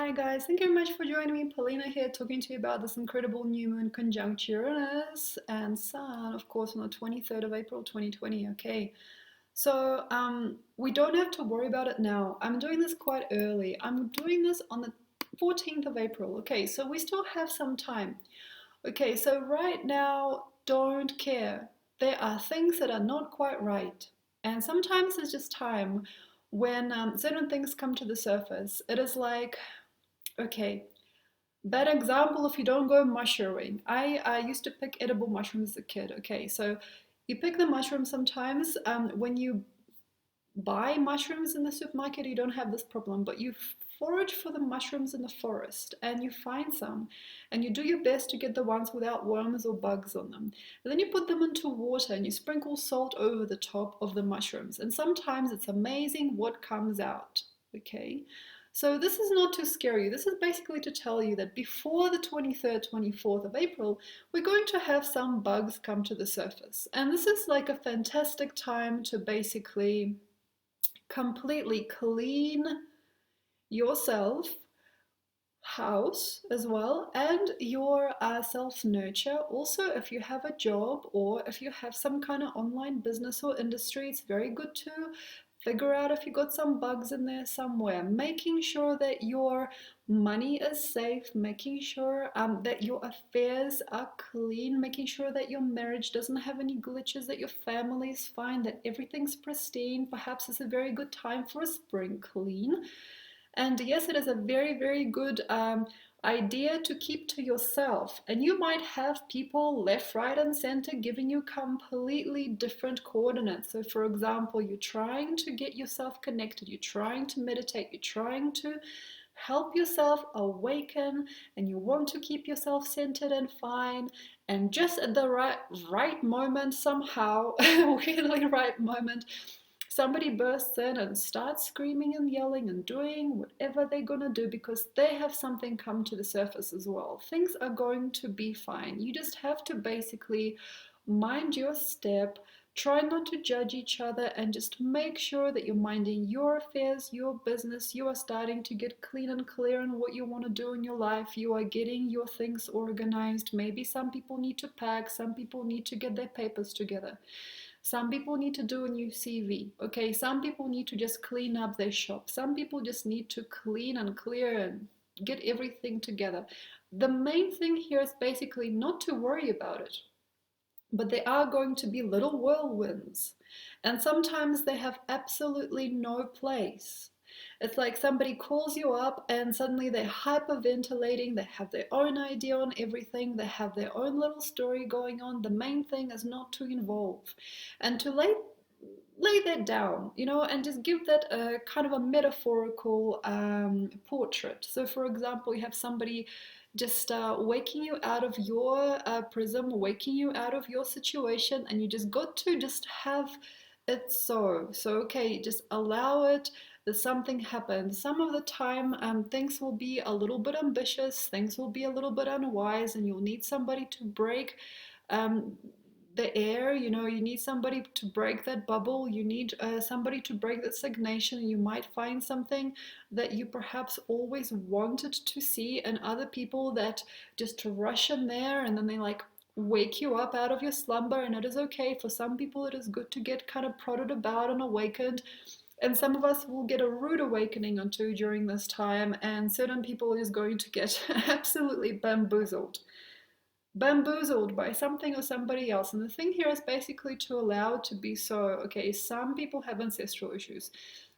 Hi guys, thank you very much for joining me. Polina here talking to you about this incredible new moon conjunct Uranus and Sun, of course, on the 23rd of April 2020. Okay, so we don't have to worry about it now. I'm doing this quite early. I'm doing this on the 14th of April. Okay, so we still have some time. Okay, so right now, don't care. There are things that are not quite right. And sometimes it's just time when certain things come to the surface. It is like, okay, bad example if you don't go mushrooming. I used to pick edible mushrooms as a kid. Okay, so you pick the mushrooms sometimes when you buy mushrooms in the supermarket, you don't have this problem, but you forage for the mushrooms in the forest and you find some and you do your best to get the ones without worms or bugs on them. And then you put them into water and you sprinkle salt over the top of the mushrooms. And sometimes it's amazing what comes out. Okay. So this is not to scare you. This is basically to tell you that before the 23rd, 24th of April, we're going to have some bugs come to the surface. And this is like a fantastic time to basically completely clean yourself, house as well, and your self nurture. Also, if you have a job or if you have some kind of online business or industry, it's very good to figure out if you got some bugs in there somewhere, making sure that your money is safe, making sure that your affairs are clean, making sure that your marriage doesn't have any glitches, that your family is fine, that everything's pristine. Perhaps it's a very good time for a spring clean. And yes, it is a very, very good idea to keep to yourself. And you might have people left, right, and center giving you completely different coordinates. So, for example, you're trying to get yourself connected, you're trying to meditate, you're trying to help yourself awaken, and you want to keep yourself centered and fine. And just at the right moment, somehow, weirdly right moment, somebody bursts in and starts screaming and yelling and doing whatever they're going to do because they have something come to the surface as well. Things are going to be fine. You just have to basically mind your step, try not to judge each other, and just make sure that you're minding your affairs, your business. You are starting to get clean and clear on what you want to do in your life. You are getting your things organized. Maybe some people need to pack, some people need to get their papers together. Some people need to do a new CV. Okay, some people need to just clean up their shop. Some people just need to clean and clear and get everything together. The main thing here is basically not to worry about it, but they are going to be little whirlwinds. And sometimes they have absolutely no place. It's like somebody calls you up and suddenly they're hyperventilating, they have their own idea on everything, they have their own little story going on. The main thing is not to involve and to lay that down, and just give that a kind of a metaphorical portrait. So, for example, you have somebody just waking you out of your prism, waking you out of your situation, and you just got to just have it so okay, just allow it that something happens. Some of the time things will be a little bit ambitious, things will be a little bit unwise, and you'll need somebody to break um, the air. You need somebody to break that bubble, you need somebody to break that stagnation. You might find something that you perhaps always wanted to see, and other people that just rush in there and then they like wake you up out of your slumber. And it is okay. For some people it is good to get kind of prodded about and awakened, and some of us will get a rude awakening or two during this time, and certain people is going to get absolutely bamboozled by something or somebody else. And the thing here is basically to allow it to be so. Okay, some people have ancestral issues.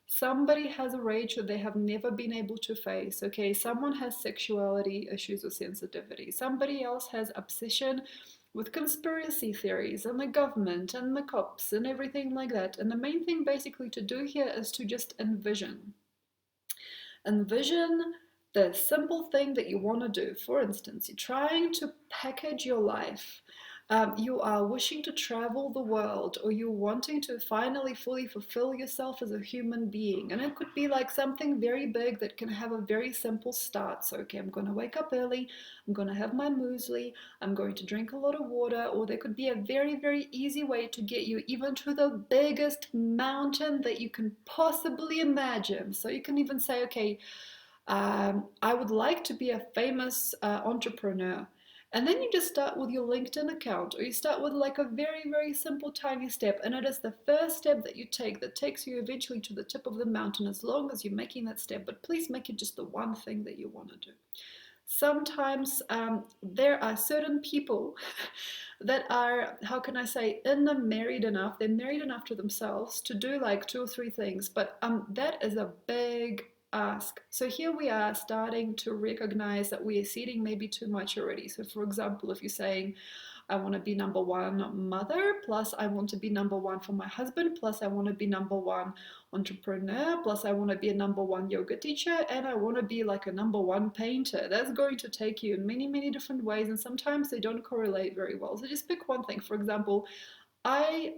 Somebody has a rage that they have never been able to face. Okay, someone has sexuality issues or sensitivity. Somebody else has obsession with conspiracy theories and the government and the cops and everything like that. And the main thing basically to do here is to just envision. Envision the simple thing that you want to do. For instance, you're trying to package your life. You are wishing to travel the world, or you're wanting to finally fully fulfill yourself as a human being. And it could be like something very big that can have a very simple start. So, okay, I'm going to wake up early, I'm going to have my muesli, I'm going to drink a lot of water. Or there could be a very, very easy way to get you even to the biggest mountain that you can possibly imagine. So you can even say, okay, I would like to be a famous entrepreneur. And then you just start with your LinkedIn account, or you start with like a very, very simple, tiny step. And it is the first step that you take that takes you eventually to the tip of the mountain, as long as you're making that step. But please make it just the one thing that you want to do. Sometimes there are certain people that are, how can I say, married enough, they're married enough to themselves to do like two or three things, but that is a big ask. So here we are starting to recognize that we are seeding maybe too much already. So for example, if you're saying, I want to be number one mother, plus I want to be number one for my husband, plus I want to be number one entrepreneur, plus I want to be a number one yoga teacher, and I want to be like a number one painter. That's going to take you in many, many different ways, and sometimes they don't correlate very well. So just pick one thing. For example, I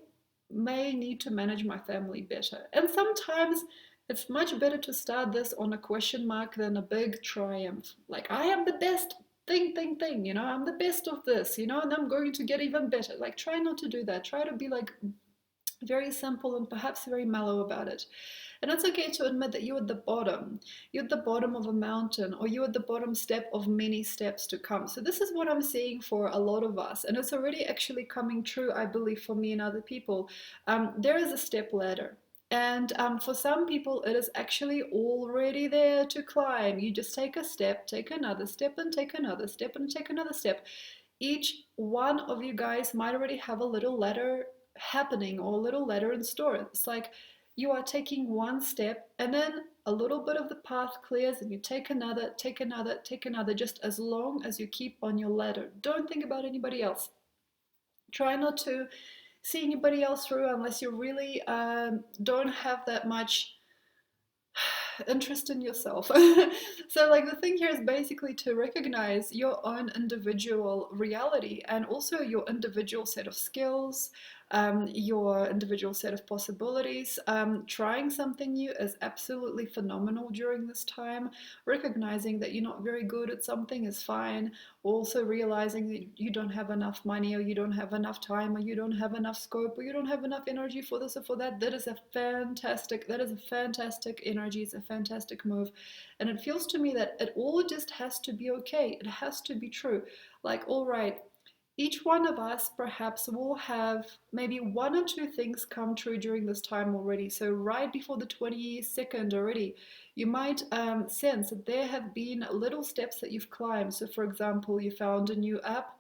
may need to manage my family better. And sometimes it's much better to start this on a question mark than a big triumph. Like, I am the best thing, I'm the best of this, and I'm going to get even better. Like, try not to do that. Try to be like very simple and perhaps very mellow about it. And it's okay to admit that you're at the bottom. You're at the bottom of a mountain, or you're at the bottom step of many steps to come. So this is what I'm seeing for a lot of us. And it's already actually coming true, I believe, for me and other people. There is a step ladder. And for some people, it is actually already there to climb. You just take a step, take another step, and take another step, and take another step. Each one of you guys might already have a little ladder happening, or a little ladder in store. It's like you are taking one step, and then a little bit of the path clears, and you take another, take another, take another, just as long as you keep on your ladder. Don't think about anybody else. Try not to see anybody else through unless you really don't have that much interest in yourself. So like the thing here is basically to recognize your own individual reality, and also your individual set of skills, your individual set of possibilities. Trying something new is absolutely phenomenal during this time. Recognizing that you're not very good at something is fine. Also realizing that you don't have enough money, or you don't have enough time, or you don't have enough scope, or you don't have enough energy for this or for that. That is a fantastic energy. It's a fantastic move. And it feels to me that it all just has to be okay. It has to be true. Like, all right, each one of us perhaps will have maybe one or two things come true during this time already. So right before the 22nd already, you might sense that there have been little steps that you've climbed. So for example, you found a new app,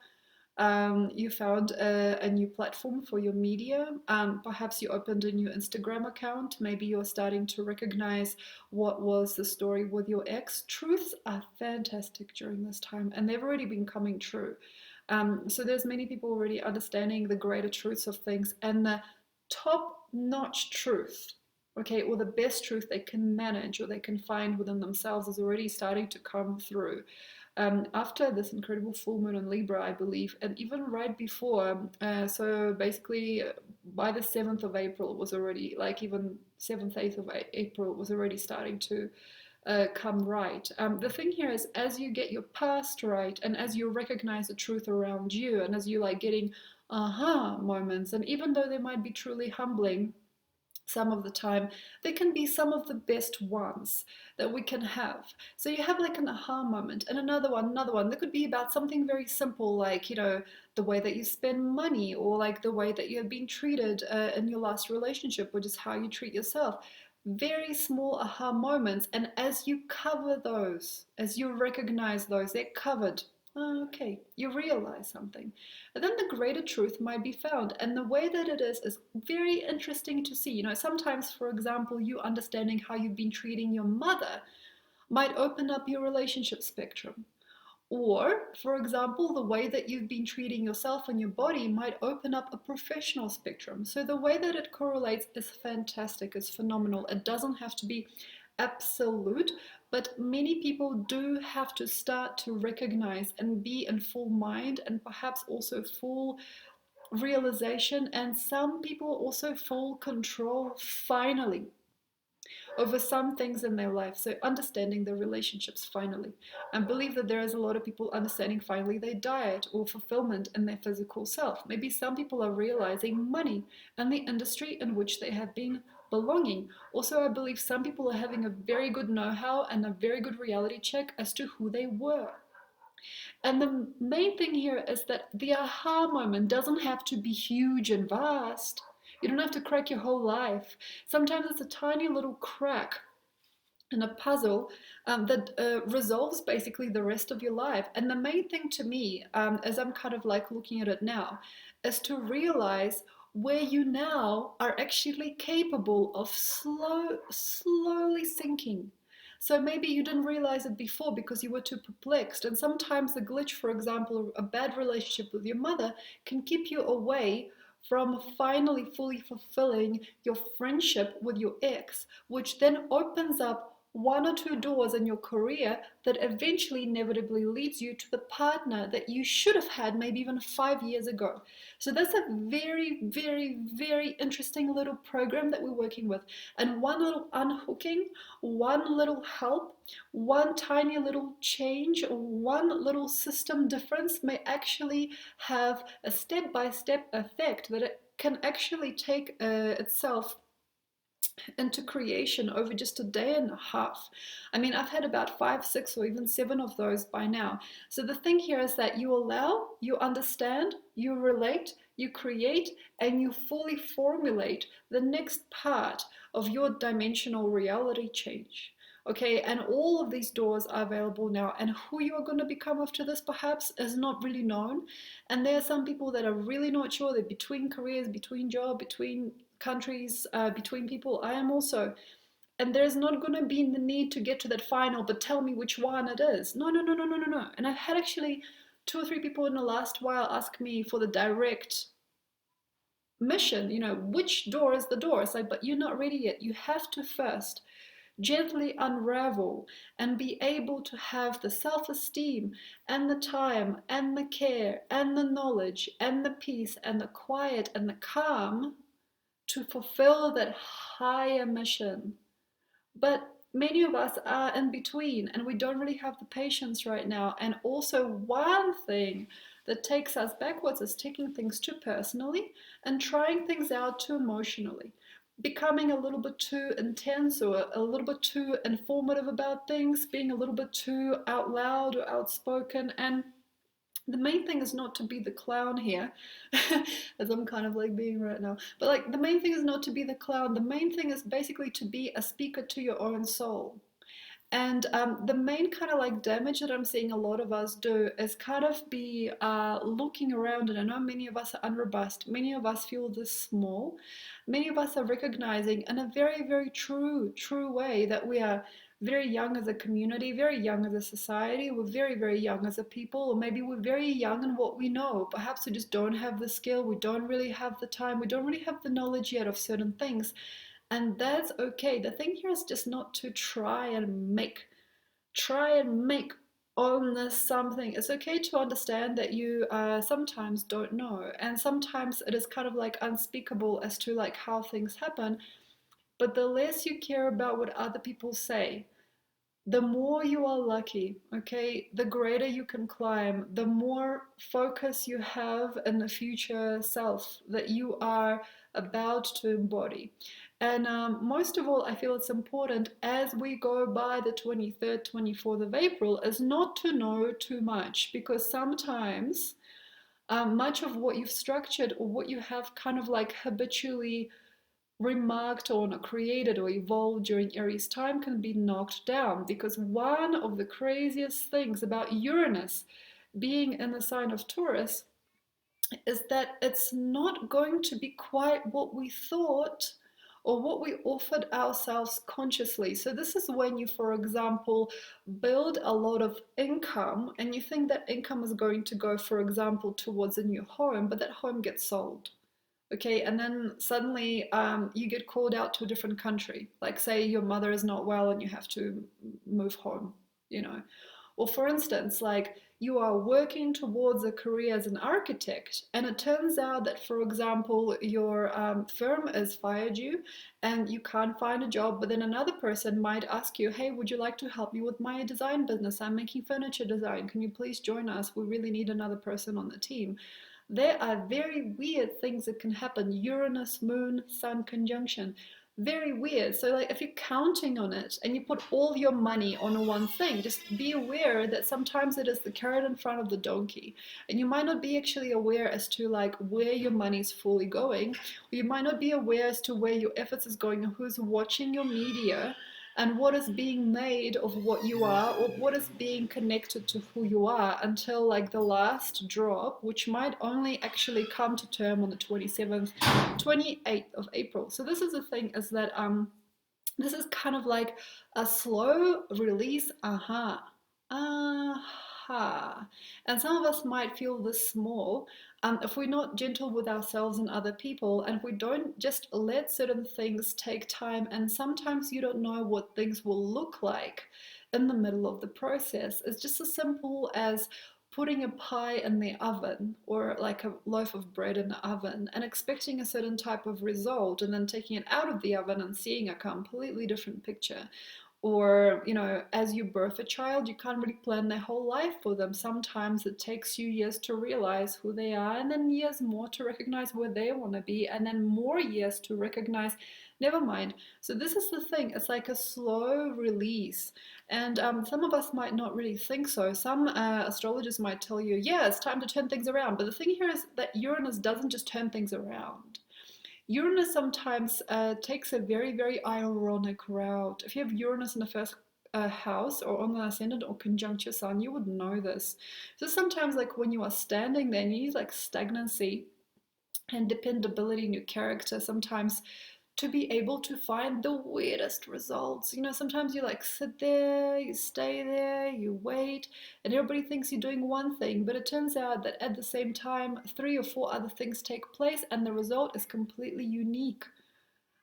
you found a new platform for your media. Perhaps you opened a new Instagram account. Maybe you're starting to recognize what was the story with your ex. Truths are fantastic during this time, and they've already been coming true. So there's many people already understanding the greater truths of things, and the top-notch truth, okay, or the best truth they can manage or they can find within themselves is already starting to come through. After this incredible full moon in Libra, I believe, and even right before, so basically by the 7th of April, it was already, like even 7th, 8th of April, it was already starting to come right. The thing here is, as you get your past right, and as you recognize the truth around you, and as you like getting aha moments, and even though they might be truly humbling, some of the time, they can be some of the best ones that we can have. So you have like an aha moment, and another one. That could be about something very simple, like, the way that you spend money, or like the way that you have been treated in your last relationship, or just how you treat yourself. Very small aha moments, and as you cover those, as you recognize those, they're covered. Oh, okay, you realize something. And then the greater truth might be found. And the way that it is very interesting to see. Sometimes, for example, you understanding how you've been treating your mother might open up your relationship spectrum. Or, for example, the way that you've been treating yourself and your body might open up a professional spectrum. So the way that it correlates is fantastic, it's phenomenal. It doesn't have to be absolute, but many people do have to start to recognize and be in full mind, and perhaps also full realization, and some people also full control, finally, over some things in their life. So understanding their relationships finally. And believe that there is a lot of people understanding finally their diet or fulfillment in their physical self. Maybe some people are realizing money and the industry in which they have been belonging. Also, I believe some people are having a very good know-how and a very good reality check as to who they were. And the main thing here is that the aha moment doesn't have to be huge and vast. You don't have to crack your whole life. Sometimes it's a tiny little crack in a puzzle that resolves basically the rest of your life. And the main thing to me, as I'm kind of like looking at it now, is to realize where you now are actually capable of slowly sinking. So maybe you didn't realize it before because you were too perplexed. And sometimes the glitch, for example, a bad relationship with your mother, can keep you away from finally fully fulfilling your friendship with your ex, which then opens up one or two doors in your career that eventually inevitably leads you to the partner that you should have had maybe even 5 years ago. So that's a very, very, very interesting little program that we're working with. And one little unhooking, one little help, one tiny little change, one little system difference may actually have a step-by-step effect that it can actually take itself into creation over just a day and a half. I mean, I've had about 5, 6, or even 7 of those by now. So the thing here is that you allow, you understand, you relate, you create, and you fully formulate the next part of your dimensional reality change. Okay, and all of these doors are available now, and who you are going to become after this perhaps is not really known. And there are some people that are really not sure. They're between careers, between job, between countries, between people. I am also. And there's not going to be the need to get to that final, but tell me which one it is. No, no, no, no, no, no, no. And I've had actually 2 or 3 people in the last while ask me for the direct mission, which door is the door? It's like, but you're not ready yet. You have to first gently unravel and be able to have the self-esteem and the time and the care and the knowledge and the peace and the quiet and the calm to fulfill that higher mission. But many of us are in between and we don't really have the patience right now. And also, one thing that takes us backwards is taking things too personally and trying things out too emotionally. Becoming a little bit too intense or a little bit too informative about things, being a little bit too out loud or outspoken. And the main thing is not to be the clown here, as I'm kind of like being right now. But like the main thing is not to be the clown. The main thing is basically to be a speaker to your own soul. And the main kind of like damage that I'm seeing a lot of us do is kind of be looking around. And I know many of us are unrobust. Many of us feel this small. Many of us are recognizing in a very, very true way that we are very young as a community, very young as a society, we're very, very young as a people, or maybe we're very young in what we know. Perhaps we just don't have the skill, we don't really have the time, we don't really have the knowledge yet of certain things. And that's okay. The thing here is just not to try and make on this something. It's okay to understand that you sometimes don't know, and sometimes it is kind of like unspeakable as to like how things happen. But the less you care about what other people say, the more you are lucky, okay, the greater you can climb, the more focus you have in the future self that you are about to embody. And most of all, I feel it's important as we go by the 23rd, 24th of April is not to know too much, because sometimes much of what you've structured or what you have kind of like habitually remarked on or created or evolved during Aries time can be knocked down, because one of the craziest things about Uranus being in the sign of Taurus is that it's not going to be quite what we thought or what we offered ourselves consciously. So this is when you, for example, build a lot of income and you think that income is going to go, for example, towards a new home, but that home gets sold. Okay, and then suddenly you get called out to a different country. Like, say your mother is not well and you have to move home, you know. Or for instance, like you are working towards a career as an architect, and it turns out that, for example, your firm has fired you and you can't find a job, but then another person might ask you, hey, would you like to help me with my design business? I'm making furniture design. Can you please join us? We really need another person on the team. There are very weird things that can happen. Uranus, Moon, Sun conjunction. very weird. So like if you're counting on it and you put all your money on one thing, just be aware that sometimes it is the carrot in front of the donkey. And you might not be actually aware as to like where your money is fully going, or you might not be aware as to where your efforts is going and who's watching your media and what is being made of what you are or what is being connected to who you are until like the last drop, which might only actually come to term on the 27th 28th of April. So this is the thing, is that this is kind of like a slow release. Aha. And some of us might feel this small if we're not gentle with ourselves and other people, and if we don't just let certain things take time, and sometimes you don't know what things will look like in the middle of the process. It's just as simple as putting a pie in the oven or like a loaf of bread in the oven and expecting a certain type of result, and then taking it out of the oven and seeing a completely different picture. Or, you know, as you birth a child, you can't really plan their whole life for them. Sometimes it takes you years to realize who they are, and then years more to recognize where they want to be, and then more years to recognize, never mind. So this is the thing, it's like a slow release. And some of us might not really think so. Some astrologers might tell you, yeah, it's time to turn things around. But the thing here is that Uranus doesn't just turn things around. Uranus sometimes takes a very, very ironic route. If you have Uranus in the first house or on the ascendant or conjunct your sun, you would know this. So sometimes, like when you are standing there and you need like stagnancy and dependability in your character, sometimes to be able to find the weirdest results. You know, sometimes you like sit there, you stay there, you wait, and everybody thinks you're doing one thing, but it turns out that at the same time, three or four other things take place, and the result is completely unique.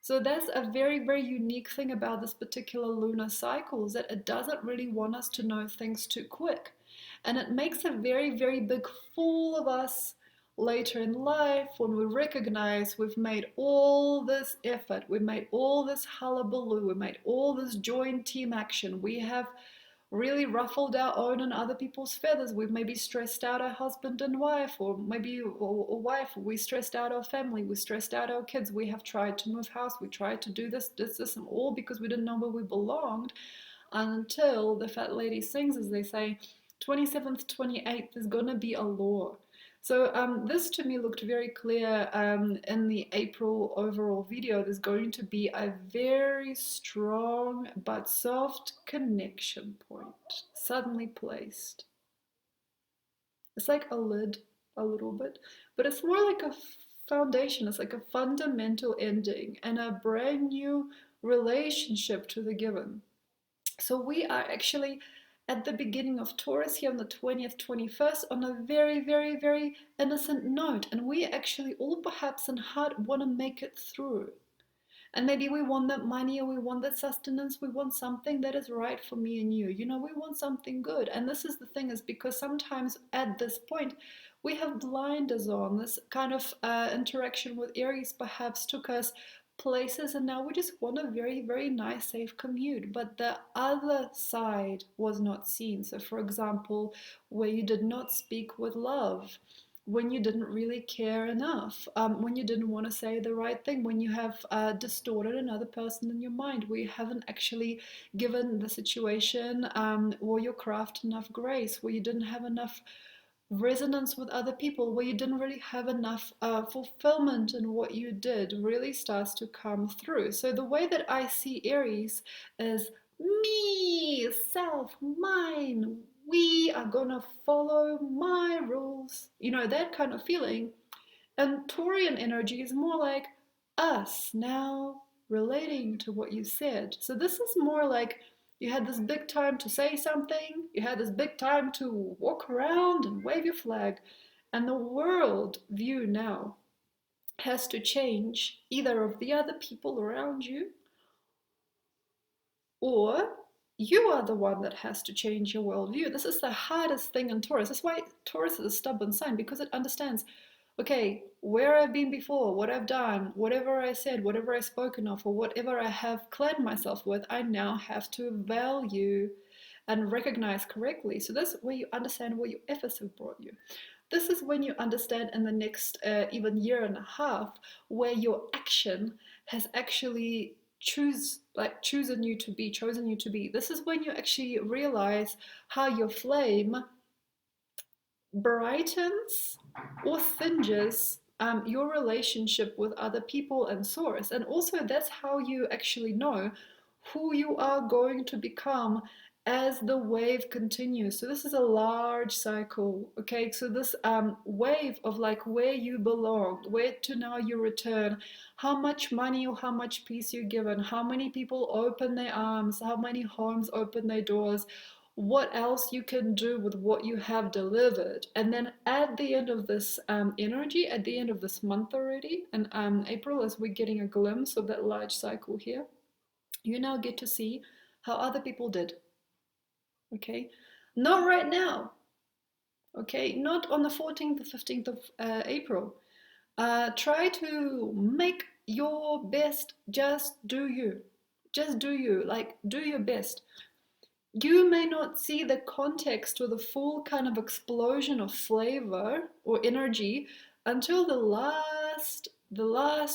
So that's a very, very unique thing about this particular lunar cycle, is that it doesn't really want us to know things too quick. And it makes a very, very big fool of us later in life when we recognize we've made all this effort, we made all this hullabaloo, we made all this joint team action, we have really ruffled our own and other people's feathers. We've maybe stressed out our husband and wife, or maybe or wife. We stressed out our family. We stressed out our kids. We have tried to move house. We tried to do this, and all because we didn't know where we belonged. Until the fat lady sings, as they say, 27th, 28th is gonna be a law. So this to me looked very clear in the April overall video. There's going to be a very strong but soft connection point suddenly placed. It's like a lid a little bit, but it's more like a foundation. It's like a fundamental ending and a brand new relationship to the given. So we are actually at the beginning of Taurus here on the 20th, 21st on a very, very, very innocent note. And we actually all perhaps in heart want to make it through. And maybe we want that money or we want that sustenance. We want something that is right for me and you. You know, we want something good. And this is the thing, is because sometimes at this point, we have blinders on. This kind of interaction with Aries perhaps took us places, and now we just want a very, very nice, safe commute. But the other side was not seen. So, for example, where you did not speak with love, when you didn't really care enough, when you didn't want to say the right thing, when you have distorted another person in your mind, where you haven't actually given the situation or your craft enough grace, where you didn't have enough resonance with other people, where you didn't really have enough fulfillment in what you did, really starts to come through. So the way that I see Aries is me, self, mine. We are gonna follow my rules. You know, that kind of feeling. And Taurian energy is more like us now relating to what you said. So this is more like you had this big time to say something, you had this big time to walk around and wave your flag, and the world view now has to change either of the other people around you, or you are the one that has to change your worldview. This is the hardest thing in Taurus. That's why Taurus is a stubborn sign, because it understands, okay, where I've been before, what I've done, whatever I said, whatever I've spoken of, or whatever I have clad myself with, I now have to value and recognize correctly. So that's where you understand where your efforts have brought you. This is when you understand in the next even year and a half where your action has actually chosen you to be, chosen you to be. This is when you actually realize how your flame brightens or singes your relationship with other people and source. And also, that's how you actually know who you are going to become as the wave continues. So this is a large cycle, okay? So this wave of like where you belong, where to now you return, how much money or how much peace you're given, how many people open their arms, how many homes open their doors, what else you can do with what you have delivered. And then at the end of this energy, at the end of this month already, and April, as we're getting a glimpse of that large cycle here, you now get to see how other people did. Okay, not right now. Okay, not on the 14th, the 15th of April. Try to make your best. Just do you. Just do you. Like, do your best. You may not see the context or the full kind of explosion of flavor or energy until the last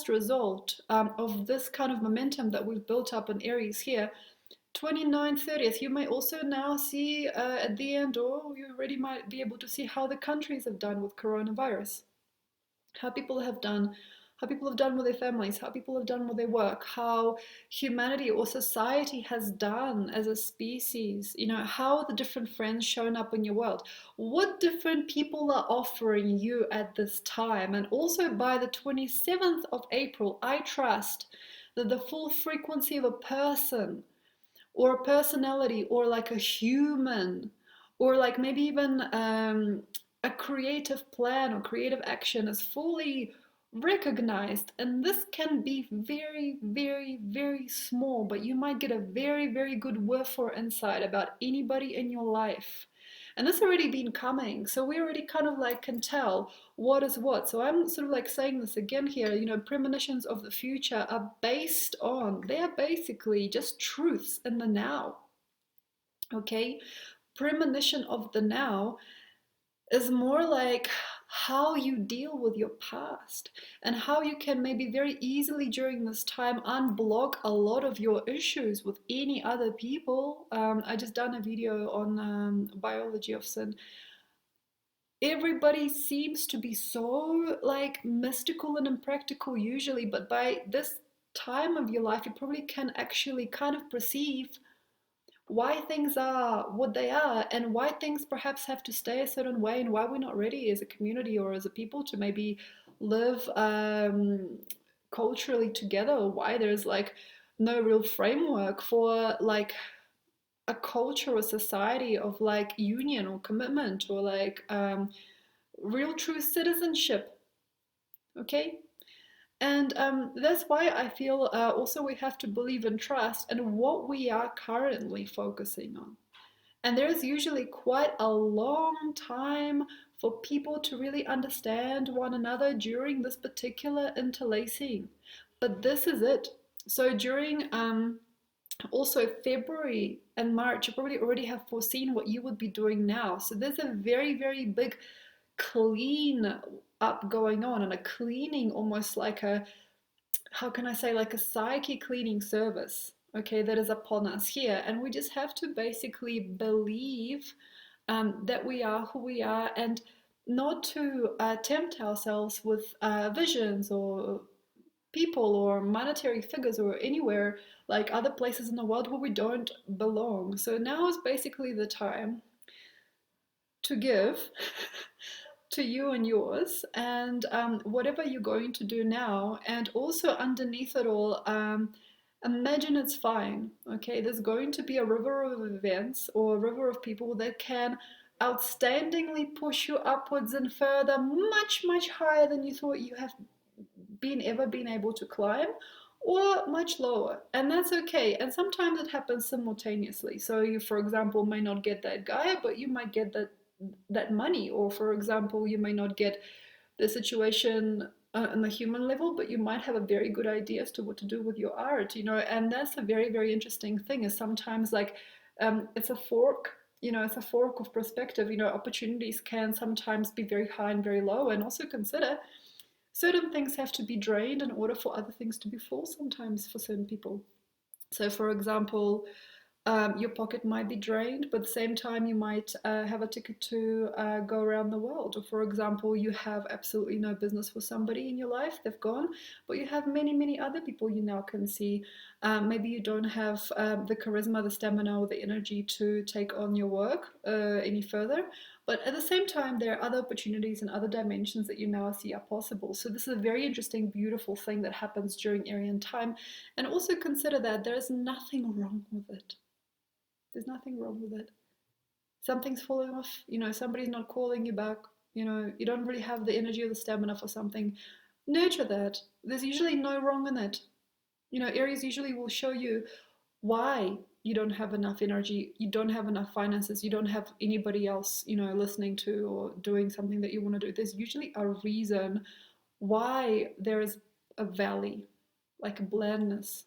result of this kind of momentum that we've built up in Aries here. 29th, 30th, you may also now see at the end, or you already might be able to see how the countries have done with coronavirus, how people have done, how people have done with their families, how people have done with their work, how humanity or society has done as a species, how the different friends shown up in your world, what different people are offering you at this time. And also by the 27th of April, I trust that the full frequency of a person or a personality or like a human or like maybe even a creative plan or creative action is fully recognized. And this can be very, very, very small, but you might get a very, very good whiff or insight about anybody in your life. And this already been coming, so we already kind of like can tell what is what. So I'm sort of like saying this again here, premonitions of the future are based on, they are basically just truths in the now. Okay, premonition of the now is more like how you deal with your past and how you can maybe very easily during this time unblock a lot of your issues with any other people. I just done a video on biology of sin. Everybody seems to be so like mystical and impractical usually, but by this time of your life you probably can actually kind of perceive why things are what they are and why things perhaps have to stay a certain way and why we're not ready as a community or as a people to maybe live culturally together, or why there's like no real framework for like a culture or society of like union or commitment or like real true citizenship. Okay, and that's why I feel also we have to believe and trust in what we are currently focusing on. And there's usually quite a long time for people to really understand one another during this particular interlacing. But this is it. So during also February and March, you probably already have foreseen what you would be doing now. So there's a very, very big clean up going on, and a cleaning, almost like a, how can I say, like a psyche cleaning service, okay, that is upon us here. And we just have to basically believe that we are who we are, and not to tempt ourselves with visions or people or monetary figures or anywhere like other places in the world where we don't belong. So now is basically the time to give to you and yours, and whatever you're going to do now. And also underneath it all, imagine it's fine. Okay, there's going to be a river of events or a river of people that can outstandingly push you upwards and further, much, much higher than you thought you have been able to climb, or much lower, and that's okay. And sometimes it happens simultaneously. So you, for example, may not get that guy, but you might get that money. Or for example, you may not get the situation on the human level, but you might have a very good idea as to what to do with your art, and that's a very, very interesting thing. Is sometimes like it's a fork, it's a fork of perspective. Opportunities can sometimes be very high and very low. And also consider certain things have to be drained in order for other things to be full sometimes for certain people. So, for example, your pocket might be drained, but at the same time, you might have a ticket to go around the world. Or, for example, you have absolutely no business for somebody in your life, they've gone, but you have many, many other people you now can see. Maybe you don't have the charisma, the stamina, or the energy to take on your work any further. But at the same time, there are other opportunities and other dimensions that you now see are possible. So, this is a very interesting, beautiful thing that happens during Aryan time. And also consider that there is nothing wrong with it. There's nothing wrong with it. Something's falling off, somebody's not calling you back, you don't really have the energy or the stamina for something. Nurture that. There's usually no wrong in it. Aries usually will show you why you don't have enough energy, you don't have enough finances, you don't have anybody else, listening to or doing something that you want to do. There's usually a reason why there is a valley, like a blandness.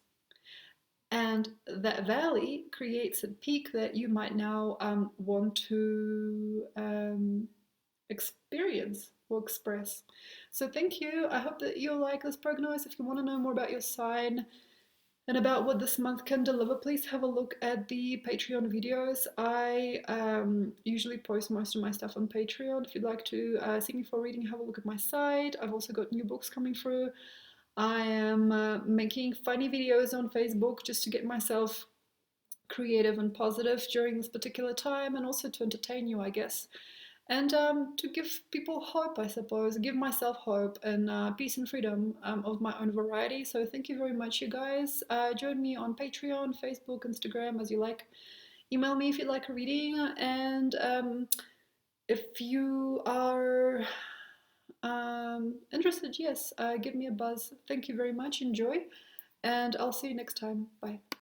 And that valley creates a peak that you might now want to experience or express. So, thank you. I hope that you'll like this prognosis. If you want to know more about your sign and about what this month can deliver, please have a look at the Patreon videos. I usually post most of my stuff on Patreon. If you'd like to see me for reading, have a look at my site. I've also got new books coming through. I am making funny videos on Facebook just to get myself creative and positive during this particular time, and also to entertain you, I guess. And to give people hope, I suppose, give myself hope and peace and freedom of my own variety. So, thank you very much, you guys. Join me on Patreon, Facebook, Instagram, as you like. Email me if you'd like a reading. And if you are interested, yes, give me a buzz. Thank you very much. Enjoy. And I'll see you next time. Bye.